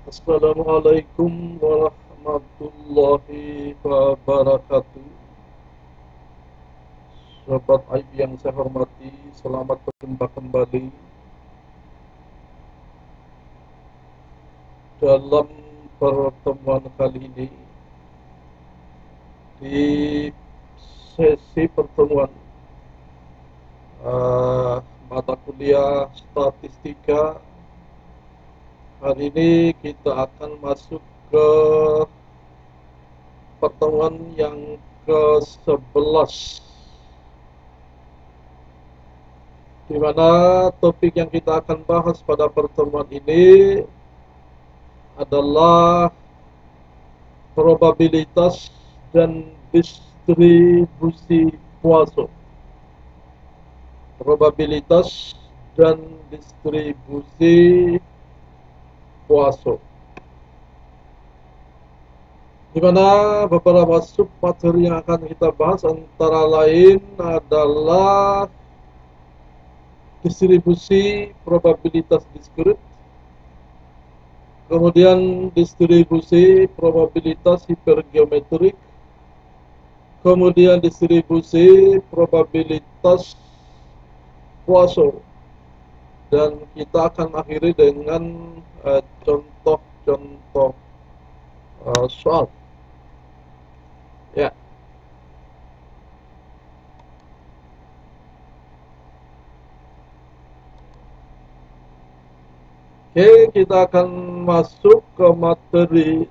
Assalamualaikum warahmatullahi wabarakatuh. Sobat Aib yang saya hormati, selamat berjumpa kembali dalam pertemuan kali ini di sesi pertemuan mata kuliah statistika. Hari ini kita akan masuk ke pertemuan yang ke-11, di mana topik yang kita akan bahas pada pertemuan ini adalah probabilitas dan distribusi Poisson. Probabilitas dan distribusi Poisson, di mana beberapa sub materi yang akan kita bahas antara lain adalah distribusi probabilitas diskrit, kemudian distribusi probabilitas hipergeometrik, kemudian distribusi probabilitas Poisson, dan kita akan akhiri dengan contoh-contoh soal. Ya. Oke, kita akan masuk ke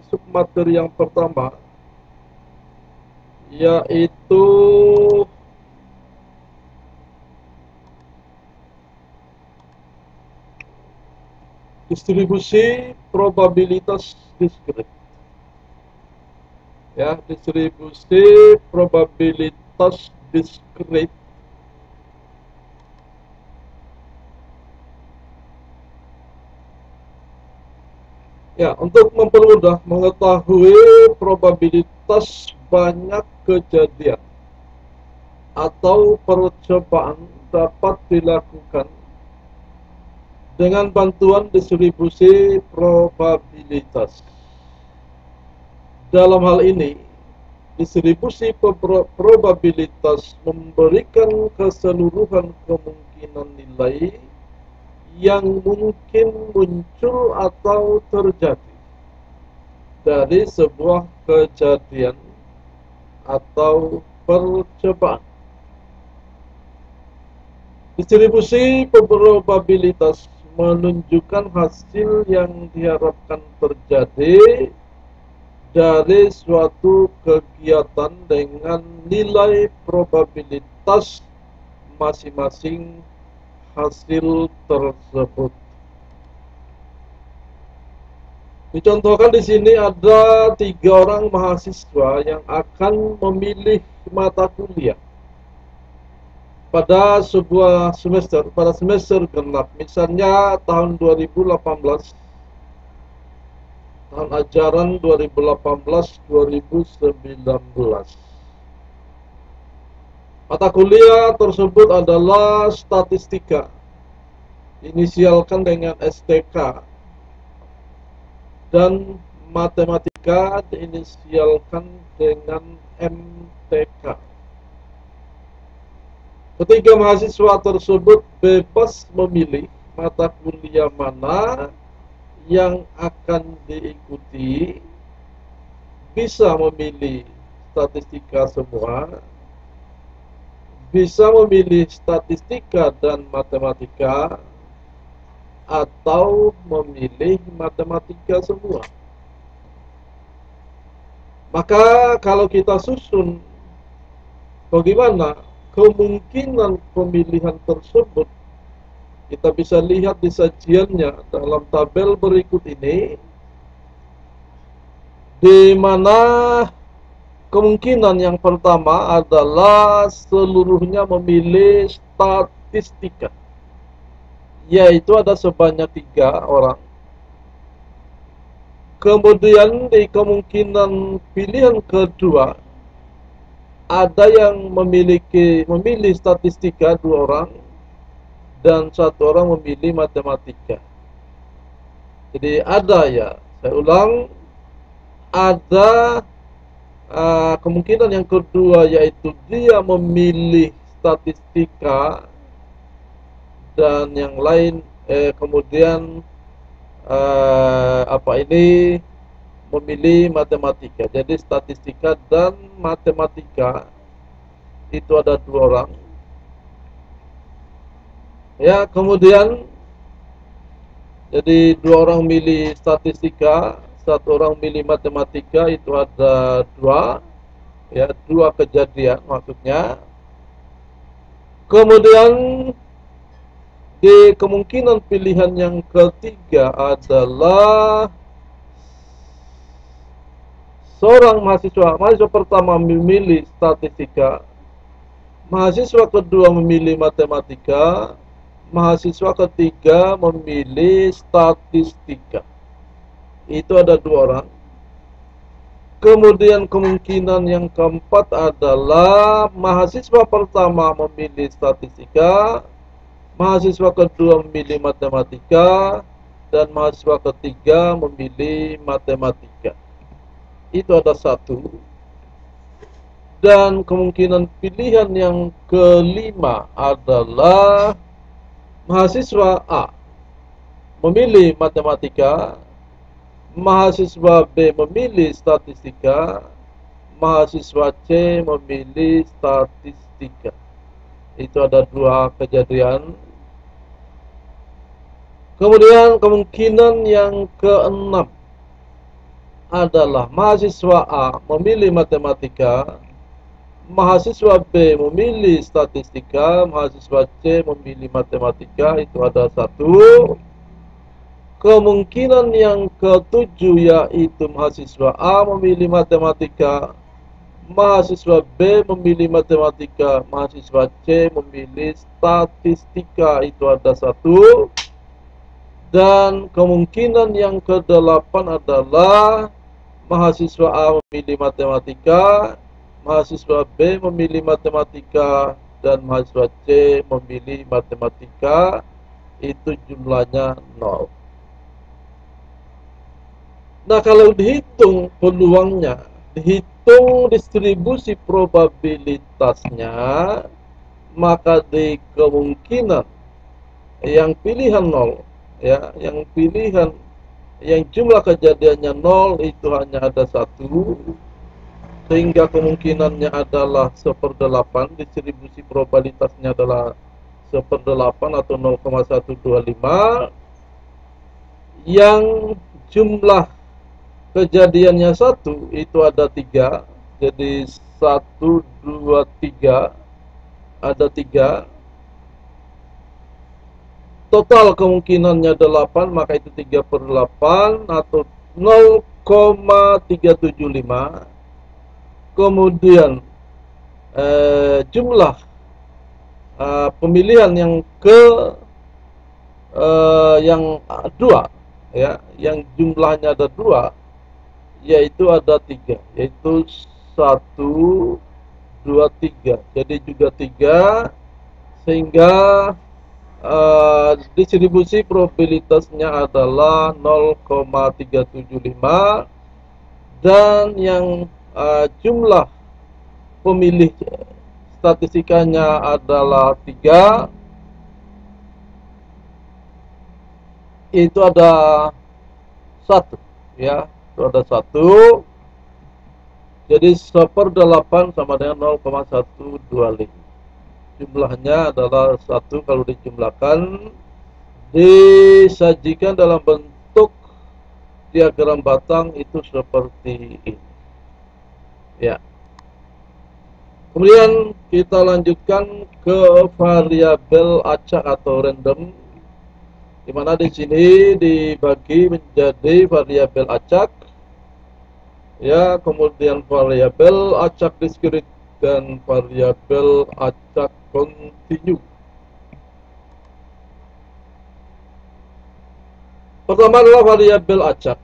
submateri yang pertama, yaitu distribusi probabilitas diskrit. Ya, distribusi probabilitas diskrit ya, untuk mempermudah mengetahui probabilitas banyak kejadian atau percobaan dapat dilakukan dengan bantuan distribusi probabilitas. Dalam hal ini, distribusi probabilitas memberikan keseluruhan kemungkinan nilai yang mungkin muncul atau terjadi dari sebuah kejadian atau percobaan. Distribusi probabilitas menunjukkan hasil yang diharapkan terjadi dari suatu kegiatan dengan nilai probabilitas masing-masing hasil tersebut. Dicontohkan di sini ada 3 orang mahasiswa yang akan memilih mata kuliah pada sebuah semester, pada semester genap, misalnya tahun 2018, tahun ajaran 2018-2019. Mata kuliah tersebut adalah statistika, inisialkan dengan STK, dan matematika diinisialkan dengan MTK. Ketiga mahasiswa tersebut bebas memilih mata kuliah mana yang akan diikuti, bisa memilih statistika semua, bisa memilih statistika dan matematika, atau memilih matematika semua. Maka kalau kita susun bagaimana kemungkinan pemilihan tersebut, kita bisa lihat di sajiannya dalam tabel berikut ini, di mana kemungkinan yang pertama adalah seluruhnya memilih statistika, yaitu ada sebanyak 3 orang. Kemudian di kemungkinan pilihan kedua, ada yang memilih statistika 2 orang, dan 1 orang memilih matematika. Jadi ada ya Saya ulang, ada kemungkinan yang kedua, yaitu dia memilih statistika dan yang lain, kemudian memilih matematika. Jadi statistika dan matematika itu ada dua orang. Ya, kemudian jadi dua orang milih statistika, satu orang milih matematika, itu ada dua, ya, dua kejadian maksudnya. Kemudian di kemungkinan pilihan yang ketiga adalah seorang mahasiswa pertama memilih statistika, mahasiswa kedua memilih matematika, mahasiswa ketiga memilih statistika. Itu ada dua orang. Kemudian kemungkinan yang keempat adalah mahasiswa pertama memilih statistika, mahasiswa kedua memilih matematika, dan mahasiswa ketiga memilih matematika. Itu ada satu. Dan kemungkinan pilihan yang kelima adalah mahasiswa A memilih matematika, mahasiswa B memilih statistika, mahasiswa C memilih statistika. Itu ada dua kejadian. Kemudian kemungkinan yang keenam adalah mahasiswa A memilih matematika, mahasiswa B memilih statistika, mahasiswa C memilih matematika. Itu ada satu. Kemungkinan yang ketujuh yaitu mahasiswa A memilih matematika, mahasiswa B memilih matematika, mahasiswa C memilih statistika. Itu ada satu. Dan kemungkinan yang kedelapan adalah mahasiswa A memilih matematika, mahasiswa B memilih matematika, dan mahasiswa C memilih matematika. Itu jumlahnya 0. Nah, kalau dihitung peluangnya, dihitung distribusi probabilitasnya, maka di kemungkinan yang pilihan 0, ya, yang pilihan yang jumlah kejadiannya 0 itu hanya ada satu, sehingga kemungkinannya adalah 1/8, distribusi probabilitasnya adalah 1/8 atau 0,125. Yang jumlah kejadiannya satu itu ada 3, jadi 1, 2, 3, ada 3. Total kemungkinannya 8, maka itu 3/8 atau 0,375. Kemudian jumlah pemilihan yang yang dua, ya, yang jumlahnya ada 2, yaitu ada 3, yaitu 1, 2, 3. Jadi juga 3, sehingga distribusi probabilitasnya adalah 0,375. Dan yang jumlah pemilih statistikanya adalah 3, itu ada 1, ya, itu ada 1. Jadi 1/8 sama dengan 0,125. Jumlahnya adalah 1 kalau dijumlahkan, disajikan dalam bentuk diagram batang itu seperti ini, ya. Kemudian kita lanjutkan ke variabel acak atau random, di mana di sini dibagi menjadi variabel acak, ya, kemudian variabel acak diskrit dan variabel acak kontinu. Pertama adalah variabel acak.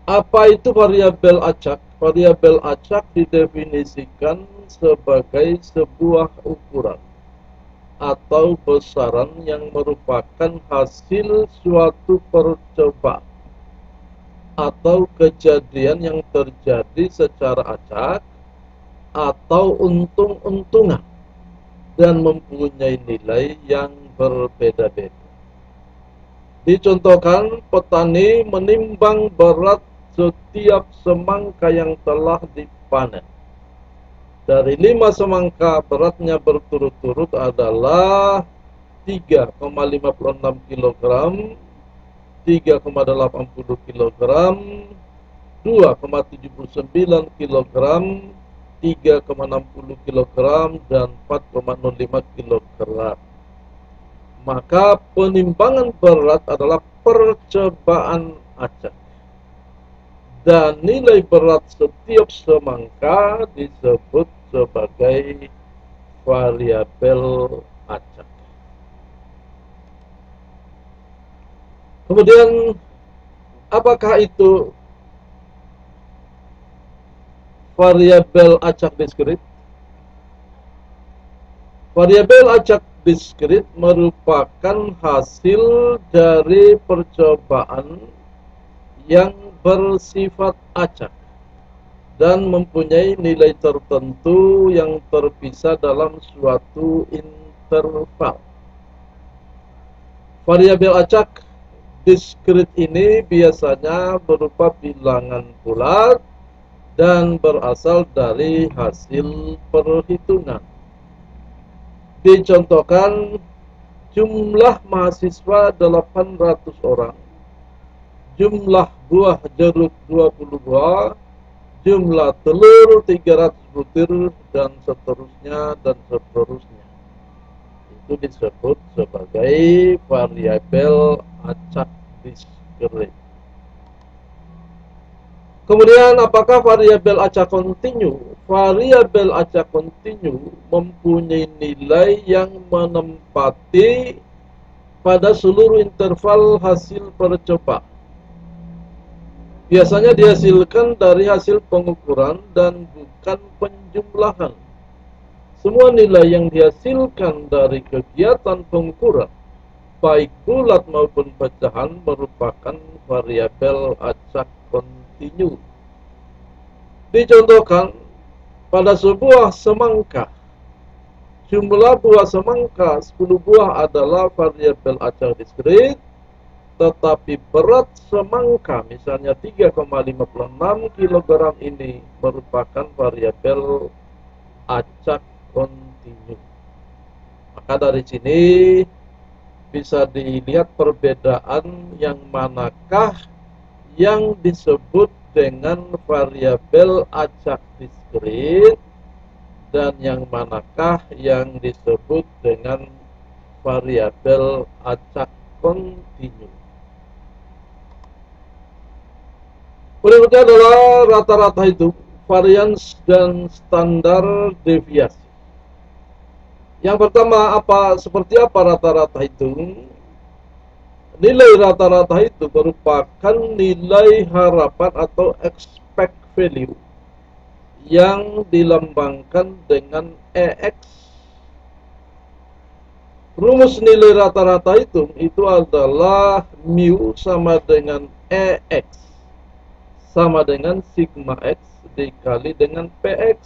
Apa itu variabel acak? Variabel acak didefinisikan sebagai sebuah ukuran atau besaran yang merupakan hasil suatu percobaan. atau kejadian yang terjadi secara acak atau untung-untungan dan mempunyai nilai yang berbeda-beda. Dicontohkan, petani menimbang berat setiap semangka yang telah dipanen. Dari 5 semangka beratnya berturut-turut adalah 3,56 kg, 3,80 kg, 2,79 kg, 3,60 kg, dan 4,05 kg. Maka penimbangan berat adalah percobaan acak. Dan nilai berat setiap semangka disebut sebagai variabel acak. Kemudian, apakah itu variabel acak diskrit? Variabel acak diskrit merupakan hasil dari percobaan yang bersifat acak dan mempunyai nilai tertentu yang terpisah dalam suatu interval. Variabel acak diskrit ini biasanya berupa bilangan bulat dan berasal dari hasil perhitungan. Dicontohkan, jumlah mahasiswa 800 orang, jumlah buah jeruk 20 buah, jumlah telur 300 butir, dan seterusnya dan seterusnya. Itu disebut sebagai variabel acak diskrit. Kemudian, apakah variabel acak kontinu? Variabel acak kontinu mempunyai nilai yang menempati pada seluruh interval hasil percobaan. Biasanya dihasilkan dari hasil pengukuran dan bukan penjumlahan. Semua nilai yang dihasilkan dari kegiatan pengukuran, baik bulat maupun pecahan, merupakan variabel acak kontinu. Dicontohkan, pada sebuah semangka, jumlah buah semangka 10 buah adalah variabel acak diskrit, tetapi berat semangka, misalnya 3,56 kg, ini merupakan variabel acak kontinu. Maka dari sini bisa dilihat perbedaan yang manakah yang disebut dengan variabel acak diskrit dan yang manakah yang disebut dengan variabel acak kontinu. Berikutnya adalah rata-rata hitung, varians dan standar deviasi. Yang pertama, seperti apa rata-rata hitung? Nilai rata-rata itu merupakan nilai harapan atau expect value yang dilambangkan dengan EX. Rumus nilai rata-rata itu adalah mu sama dengan EX sama dengan sigma X dikali dengan PX,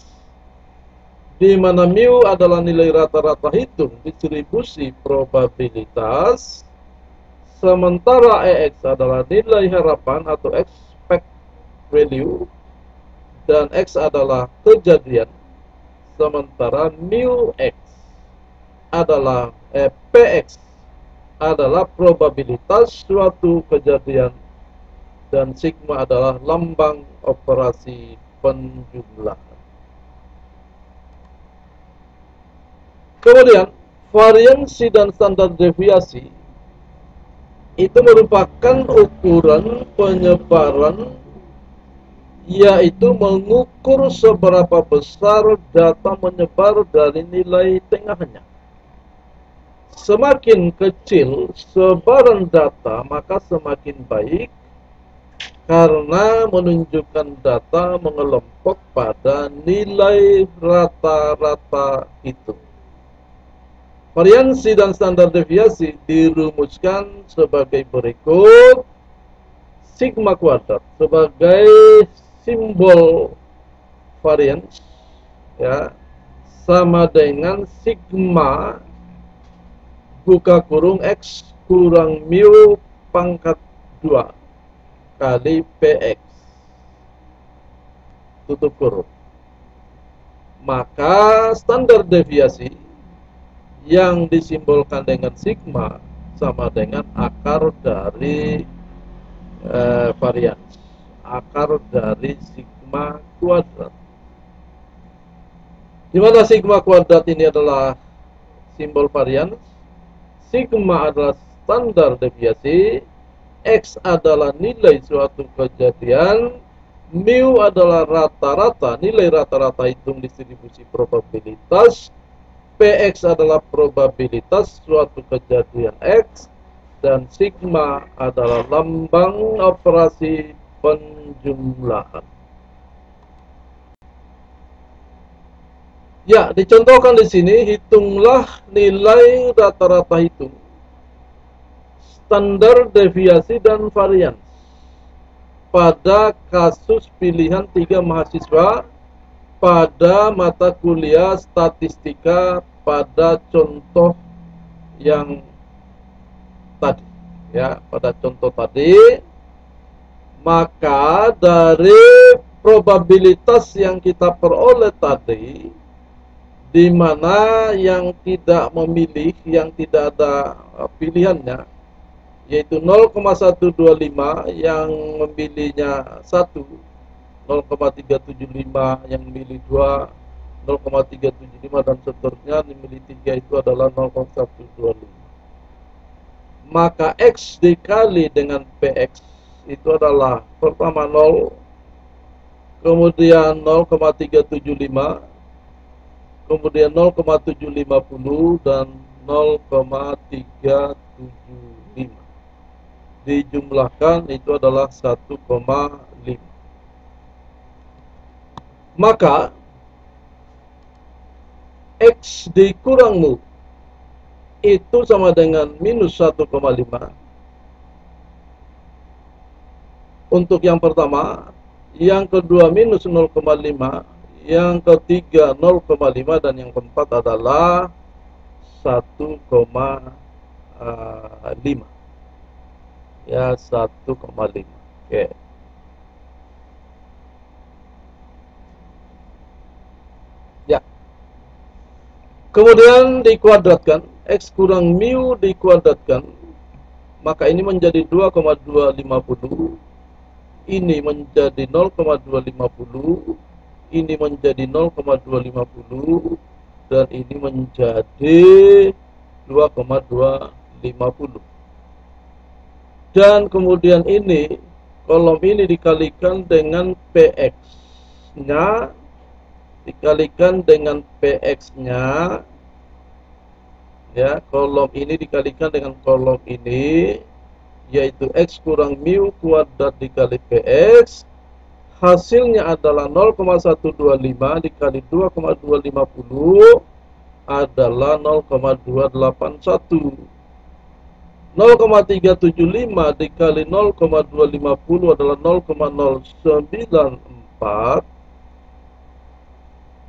di mana mu adalah nilai rata-rata hitung distribusi probabilitas, sementara EX adalah nilai harapan atau expect value, dan X adalah kejadian, sementara mu X adalah PX adalah probabilitas suatu kejadian, dan sigma adalah lambang operasi penjumlahan. Kemudian, variansi dan standar deviasi itu merupakan ukuran penyebaran, yaitu mengukur seberapa besar data menyebar dari nilai tengahnya. Semakin kecil sebaran data, maka semakin baik, karena menunjukkan data mengelompok pada nilai rata-rata itu. Variansi dan standar deviasi dirumuskan sebagai berikut. sigma kuadrat sebagai simbol varians, ya, sama dengan sigma buka kurung X kurang mu pangkat 2 kali PX tutup kurung. Maka standar deviasi yang disimbolkan dengan sigma sama dengan akar dari varians, akar dari sigma kuadrat. Di mana sigma kuadrat ini adalah simbol varians, sigma adalah standar deviasi, X adalah nilai suatu kejadian, mu adalah rata-rata, nilai rata-rata hitung distribusi probabilitas, PX adalah probabilitas suatu kejadian X, dan sigma adalah lambang operasi penjumlahan. Ya, dicontohkan di sini, hitunglah nilai rata-rata hitung, standar deviasi dan varians pada kasus pilihan 3 mahasiswa pada mata kuliah statistika pada contoh yang tadi, ya, pada contoh tadi. Maka dari probabilitas yang kita peroleh tadi, di mana yang tidak memilih, yang tidak ada pilihannya, yaitu 0,125 yang memilihnya 1, 0,375 yang memilih 2, 0,375 dan seterusnya, memilih 3 itu adalah 0,125. Maka X dikali dengan PX itu adalah pertama 0, kemudian 0,375, kemudian 0,750 dan 0,375. Dijumlahkan itu adalah 1,5. Maka X dikurang mu itu sama dengan minus 1,5 untuk yang pertama, yang kedua minus 0,5, yang ketiga 0,5, dan yang keempat adalah 1,5. Ya, 1,5. Oke. Ya. Kemudian dikuadratkan, X kurang mu dikuadratkan, maka ini menjadi 2,250, ini menjadi 0,250, ini menjadi 0,250, dan ini menjadi 2,250. Dan kemudian ini, kolom ini dikalikan dengan PX-nya, dikalikan dengan PX-nya, ya, kolom ini dikalikan dengan kolom ini, yaitu X kurang mu kuadrat dikali PX, hasilnya adalah 0,125 dikali 2,250 adalah 0,281. 0,375 dikali 0,250 adalah 0,094.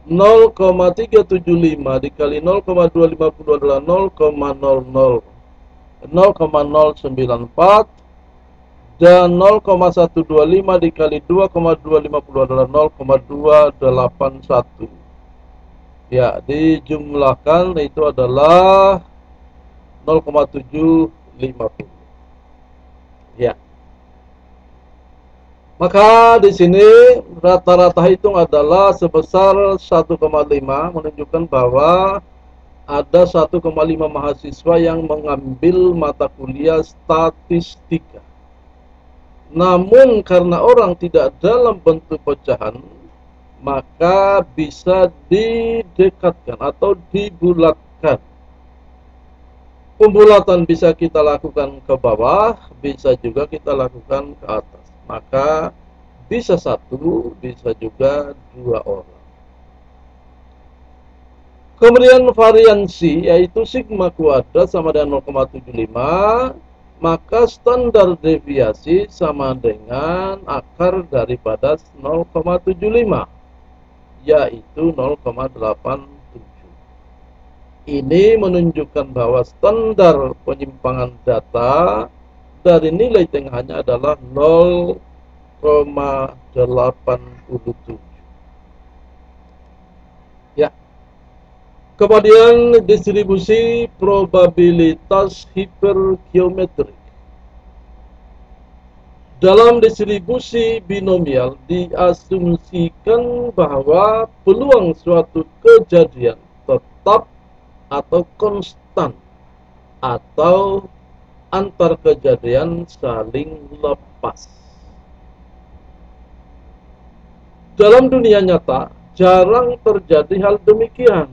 0,375 dikali 0,250 adalah 0,094, dan 0,125 dikali 2,250 adalah 0,281. Ya, dijumlahkan itu adalah 0,750. Ya. Maka di sini rata-rata hitung adalah sebesar 1,5, menunjukkan bahwa ada 1,5 mahasiswa yang mengambil mata kuliah statistika. Namun karena orang tidak dalam bentuk pecahan, maka bisa didekatkan atau dibulatkan. Pembulatan bisa kita lakukan ke bawah, bisa juga kita lakukan ke atas. Maka bisa 1, bisa juga 2 orang. Kemudian variansi, yaitu sigma kuadrat sama dengan 0,75. maka standar deviasi sama dengan akar daripada 0,75, yaitu 0,87. Ini menunjukkan bahwa standar penyimpangan data dari nilai tengahnya adalah 0,87. Ya. Kemudian distribusi probabilitas hipergeometrik. Dalam distribusi binomial diasumsikan bahwa peluang suatu kejadian tetap atau konstan atau antar kejadian saling lepas. Dalam dunia nyata jarang terjadi hal demikian.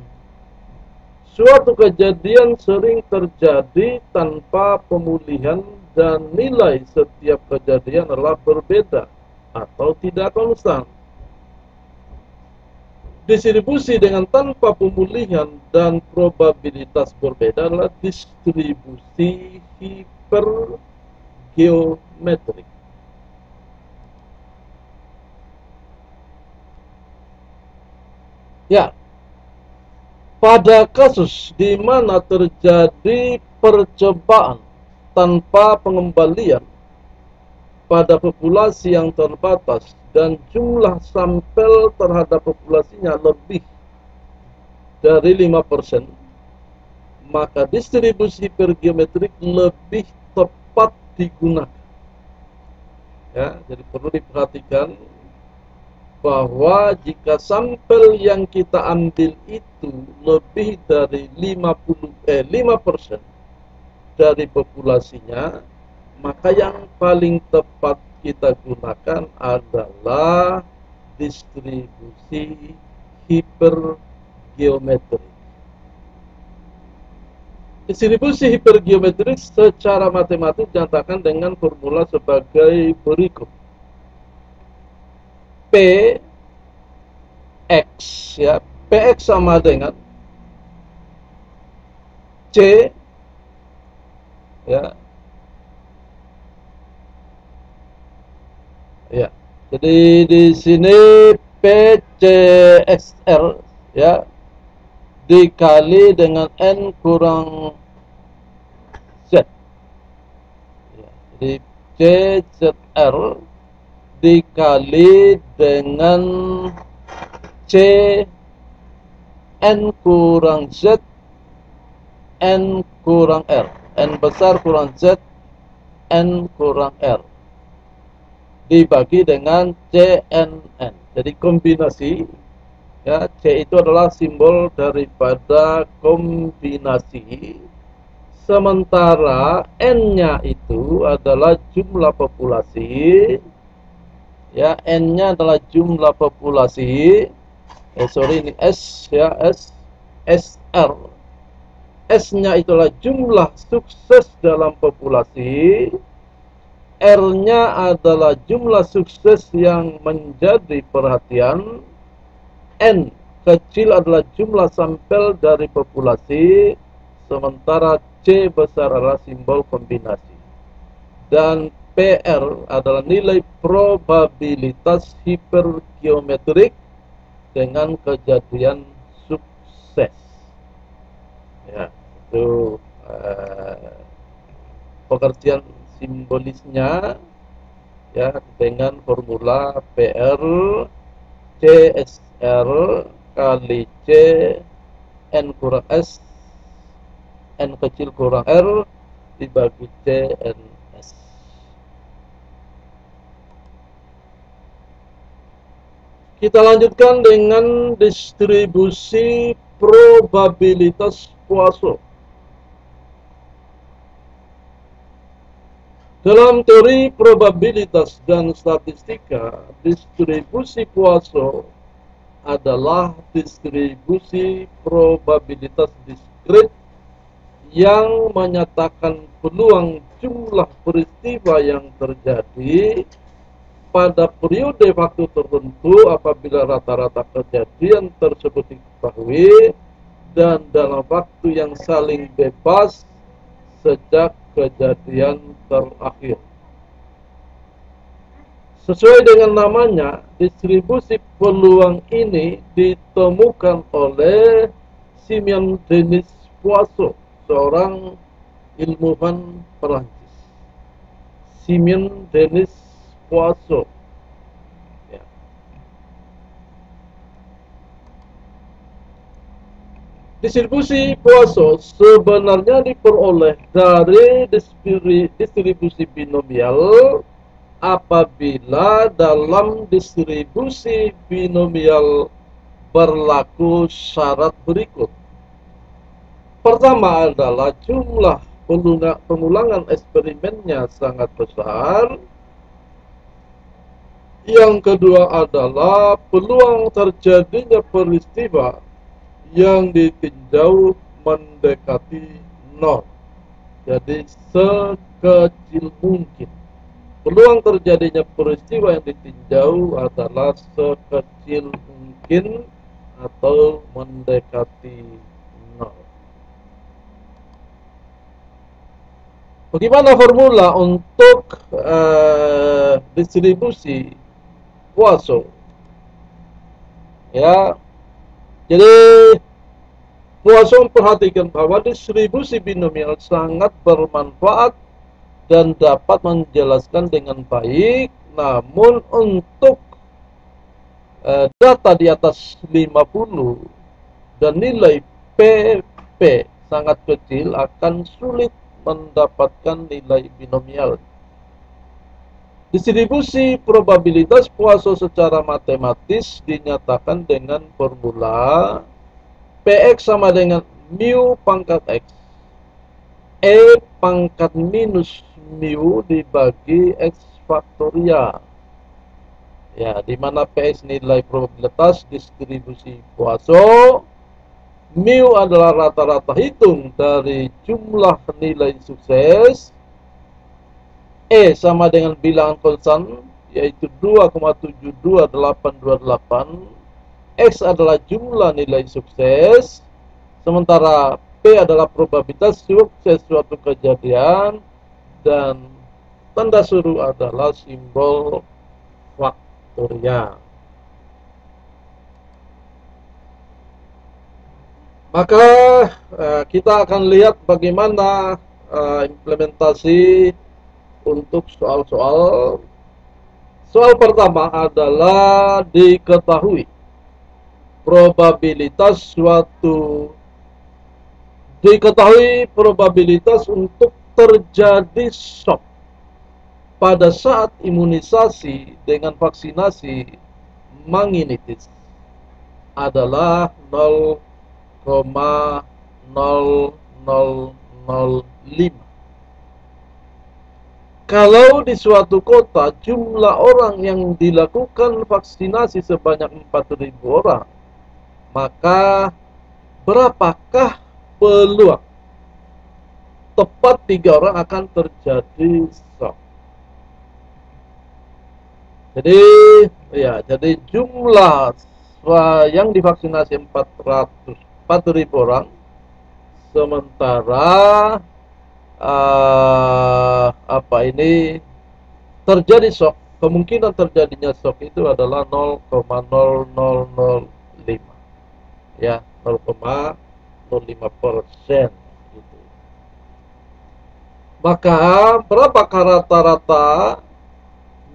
Suatu kejadian sering terjadi tanpa pemulihan dan nilai setiap kejadian adalah berbeda atau tidak konstan. Distribusi dengan tanpa pemulihan dan probabilitas berbeda adalah distribusi hipergeometrik. Ya, pada kasus di mana terjadi percobaan tanpa pengembalian pada populasi yang terbatas dan jumlah sampel terhadap populasinya lebih dari 5%, maka distribusi hipergeometrik lebih tepat digunakan. Ya, jadi perlu diperhatikan bahwa jika sampel yang kita ambil itu lebih dari 5% dari populasinya, maka yang paling tepat kita gunakan adalah distribusi hipergeometrik. Distribusi hipergeometrik secara matematis dinyatakan dengan formula sebagai berikut. Px, ya, Px sama dengan C, ya. Ya. Jadi di sini PCXR, ya, dikali dengan N kurang Z. Ya. Jadi CZR dikali dengan C N kurang Z N kurang R, N besar kurang Z N kurang R, dibagi dengan CNN. Jadi kombinasi, ya, C itu adalah simbol daripada kombinasi, sementara N-nya itu adalah jumlah populasi, ya, N-nya adalah jumlah populasi. Ini S, ya, SR. S-nya itulah jumlah sukses dalam populasi. R-nya adalah jumlah sukses yang menjadi perhatian. N kecil adalah jumlah sampel dari populasi, sementara C besar adalah simbol kombinasi. Dan PR adalah nilai probabilitas hipergeometrik dengan kejadian sukses. Ya, itu pengertian simbolisnya, ya, dengan formula PR CSR kali C N kurang S N kecil kurang R dibagi CNS. Kita lanjutkan dengan distribusi probabilitas Poisson. Dalam teori probabilitas dan statistika, distribusi Poisson adalah distribusi probabilitas diskrit yang menyatakan peluang jumlah peristiwa yang terjadi pada periode waktu tertentu apabila rata-rata kejadian tersebut diketahui dan dalam waktu yang saling bebas sejak kejadian terakhir. Sesuai dengan namanya, distribusi peluang ini ditemukan oleh Simeon Denis Poisson, seorang ilmuwan Perancis. Simeon Denis Poisson. Ya. Distribusi Poisson sebenarnya diperoleh dari distribusi binomial apabila dalam distribusi binomial berlaku syarat berikut. Pertama adalah jumlah pengulangan eksperimennya sangat besar. Yang kedua adalah peluang terjadinya peristiwa yang ditinjau mendekati nol. Jadi sekecil mungkin. Peluang terjadinya peristiwa yang ditinjau adalah sekecil mungkin atau mendekati nol. Bagaimana formula untuk distribusi Poisson? Ya, jadi Poisson perhatikan bahwa distribusi binomial sangat bermanfaat dan dapat menjelaskan dengan baik, namun untuk data di atas 50 dan nilai PP sangat kecil akan sulit mendapatkan nilai binomial. Distribusi probabilitas Poisson secara matematis dinyatakan dengan formula Px sama dengan mu pangkat X E pangkat minus mu dibagi X faktorial. Ya, di mana Px nilai probabilitas distribusi Poisson, mu adalah rata-rata hitung dari jumlah nilai sukses, E sama dengan bilangan konstan yaitu 2,72828, X adalah jumlah nilai sukses, sementara P adalah probabilitas sukses suatu kejadian, dan tanda suruh adalah simbol faktorial. Maka kita akan lihat bagaimana implementasi untuk soal-soal. Soal pertama adalah diketahui probabilitas untuk terjadi shock pada saat imunisasi dengan vaksinasi meningitis adalah 0,0005. Kalau di suatu kota jumlah orang yang dilakukan vaksinasi sebanyak 4.000 orang, maka berapakah peluang tepat 3 orang akan terjadi shock? Jadi jumlah yang divaksinasi 4.000 orang, sementara terjadi shock, kemungkinan terjadinya shock itu adalah 0,0005, ya, 0,05%. Gitu. Maka berapakah rata-rata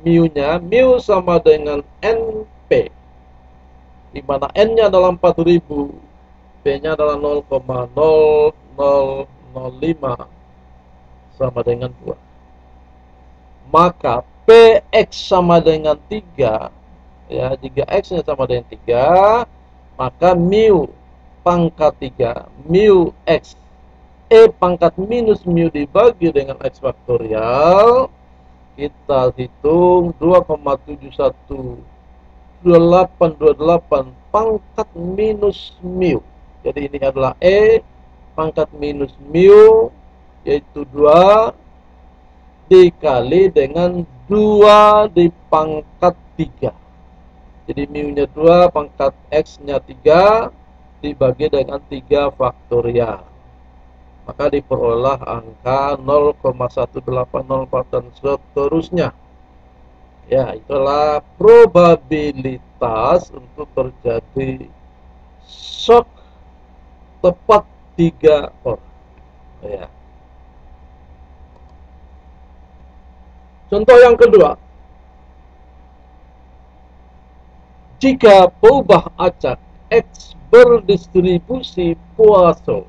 mu-nya? Mu sama dengan NP, di mana N-nya adalah 4.000, P-nya adalah 0,0005 sama dengan 2. Maka Px sama dengan 3, ya, jika X-nya sama dengan 3, maka mu pangkat 3, mu X E pangkat minus mu dibagi dengan X faktorial, kita hitung 2,712828 pangkat minus mu. Jadi ini adalah E pangkat minus mu, yaitu 2 dikali dengan 2 di pangkat 3. Jadi mu-nya 2, pangkat X-nya 3, dibagi dengan 3 faktorial. maka diperoleh angka 0,1804 dan seterusnya. Ya, itulah probabilitas untuk terjadi shock tepat 3 orang. Ya. Contoh yang kedua, jika peubah acak X berdistribusi Poisson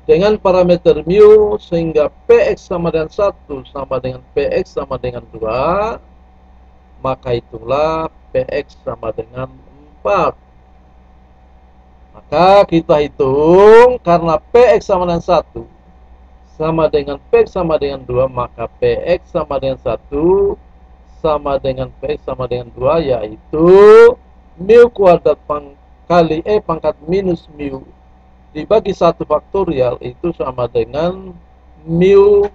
dengan parameter mu sehingga Px sama dengan 1 sama dengan Px sama dengan 2, maka itulah Px sama dengan 4. Maka kita hitung, karena Px sama dengan 1 sama dengan Px sama dengan 2, maka Px sama dengan 1 sama dengan Px sama dengan 2, yaitu mu kuadrat kali E pangkat minus mu dibagi 1 faktorial itu sama dengan mu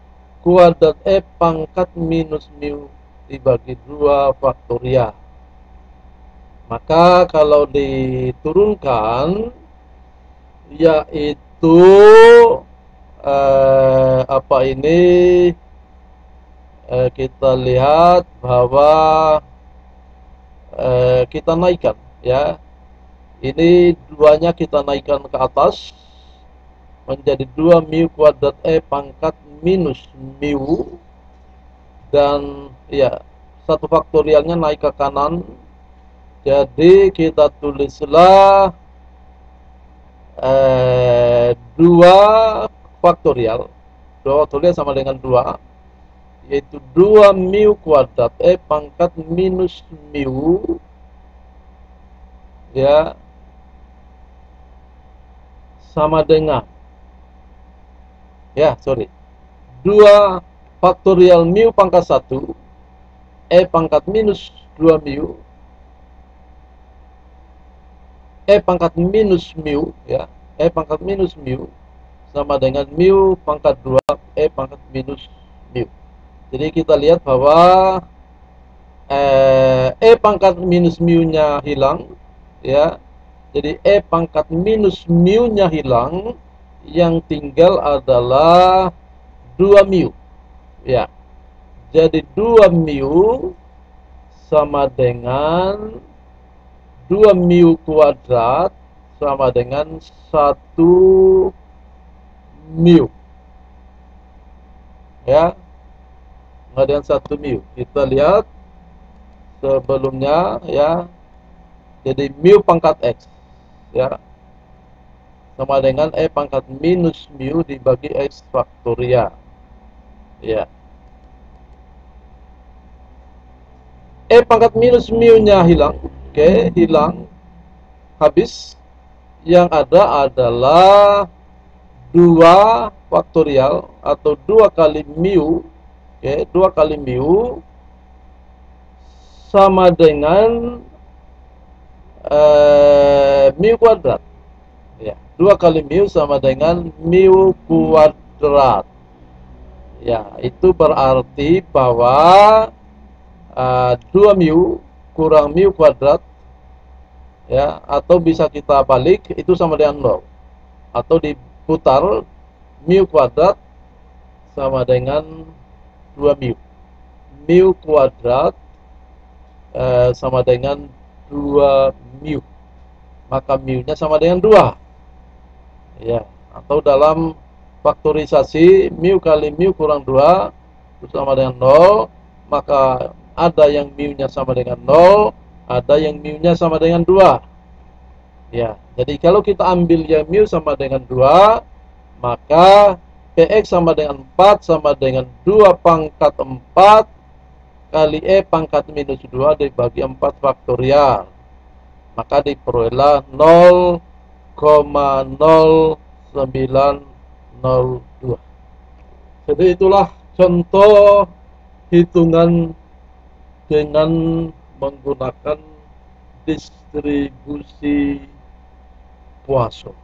kuadrat E pangkat minus mu dibagi 2 faktorial. Maka kalau diturunkan, yaitu kita lihat bahwa kita naikkan, ya, ini duanya kita naikkan ke atas menjadi 2 mu kuadrat E pangkat minus mu, dan ya, 1 faktorialnya naik ke kanan, jadi kita tulislah 2 faktorial. 2 faktorial sama dengan 2, yaitu 2 mu kuadrat E pangkat minus mu, ya, sama dengan 2 faktorial mu pangkat 1 E pangkat minus 2 mu E pangkat minus mu, ya, E pangkat minus mu sama dengan mu pangkat 2 E pangkat minus mu. Jadi kita lihat bahwa E pangkat minus mu nya hilang, ya. Jadi E pangkat minus mu nya hilang, yang tinggal adalah 2 mu, ya. Jadi 2 mu sama dengan 2 mu kuadrat sama dengan 1 mu, ya, sama dengan 1 mu. Kita lihat sebelumnya, ya. Jadi mu pangkat X, ya, sama dengan E pangkat minus mu dibagi X faktorial, ya. E pangkat minus mu nya hilang, oke, hilang, habis. Yang ada adalah 2 faktorial atau 2 kali mu, oke, 2 kali mu sama dengan mu kuadrat, ya. 2 kali mu sama dengan mu kuadrat, ya. Itu berarti bahwa 2 mu kurang mu kuadrat, ya, atau bisa kita balik, itu sama dengan 0, atau diputar, mu kuadrat sama dengan 2 mu. Mu kuadrat sama dengan 2 mu, maka mu nya sama dengan 2, ya. Atau dalam faktorisasi, mu kali mu kurang 2 itu sama dengan 0, maka ada yang mu nya sama dengan 0, ada yang mu nya sama dengan 2, ya. Jadi kalau kita ambil yang mu sama dengan 2, maka Px sama dengan 4 sama dengan 2 pangkat 4 kali E pangkat minus 2 dibagi 4 faktorial, maka diperoleh 0,0902. Jadi itulah contoh hitungan dengan menggunakan distribusi Poisson,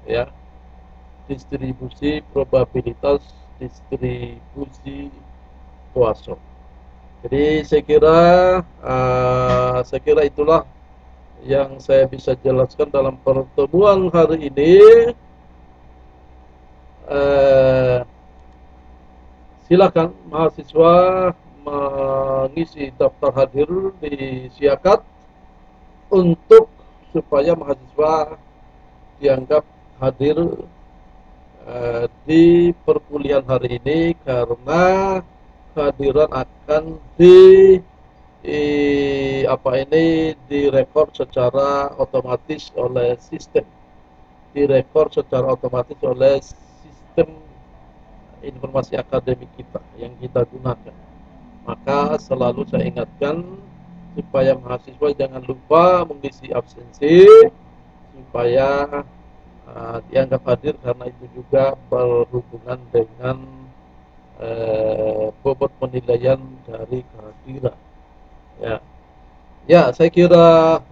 ya. Distribusi probabilitas distribusi Poisson. Jadi saya kira itulah yang saya bisa jelaskan dalam pertemuan hari ini. eh, silakan mahasiswa mengisi daftar hadir di Siakat untuk supaya mahasiswa dianggap hadir di perkuliahan hari ini, karena kehadiran akan direkod secara otomatis oleh sistem, informasi akademik kita yang kita gunakan. Maka selalu saya ingatkan supaya mahasiswa jangan lupa mengisi absensi supaya dianggap hadir, karena itu juga berhubungan dengan bobot penilaian dari kehadiran. Ya, ya, saya kira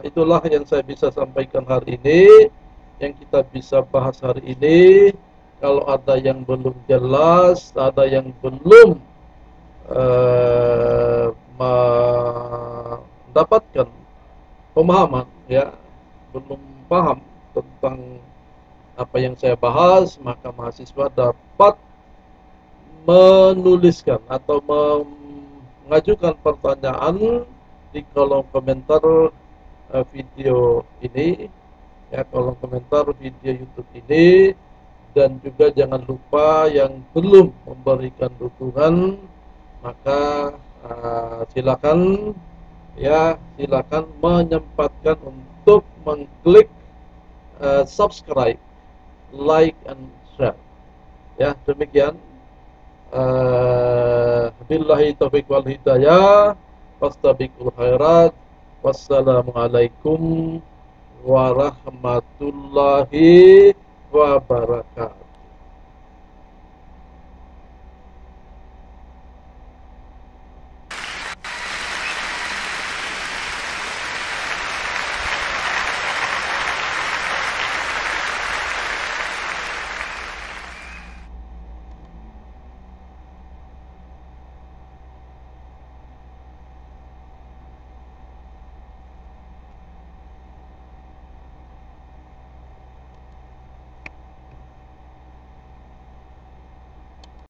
itulah yang saya bisa sampaikan hari ini, yang kita bisa bahas hari ini. Kalau ada yang belum jelas, ada yang belum eh, mendapatkan pemahaman, ya, belum paham tentang apa yang saya bahas, maka mahasiswa dapat menuliskan atau mengajukan pertanyaan di kolom komentar video ini, ya, kolom komentar video YouTube ini. Dan juga jangan lupa yang belum memberikan dukungan, maka silakan, ya, silakan menyempatkan untuk mengklik subscribe, like and share. Ya, demikian. Billahi taufiq wal hidayah. Fastabiqul khairat. Wassalamualaikum warahmatullahi wabarakatuh.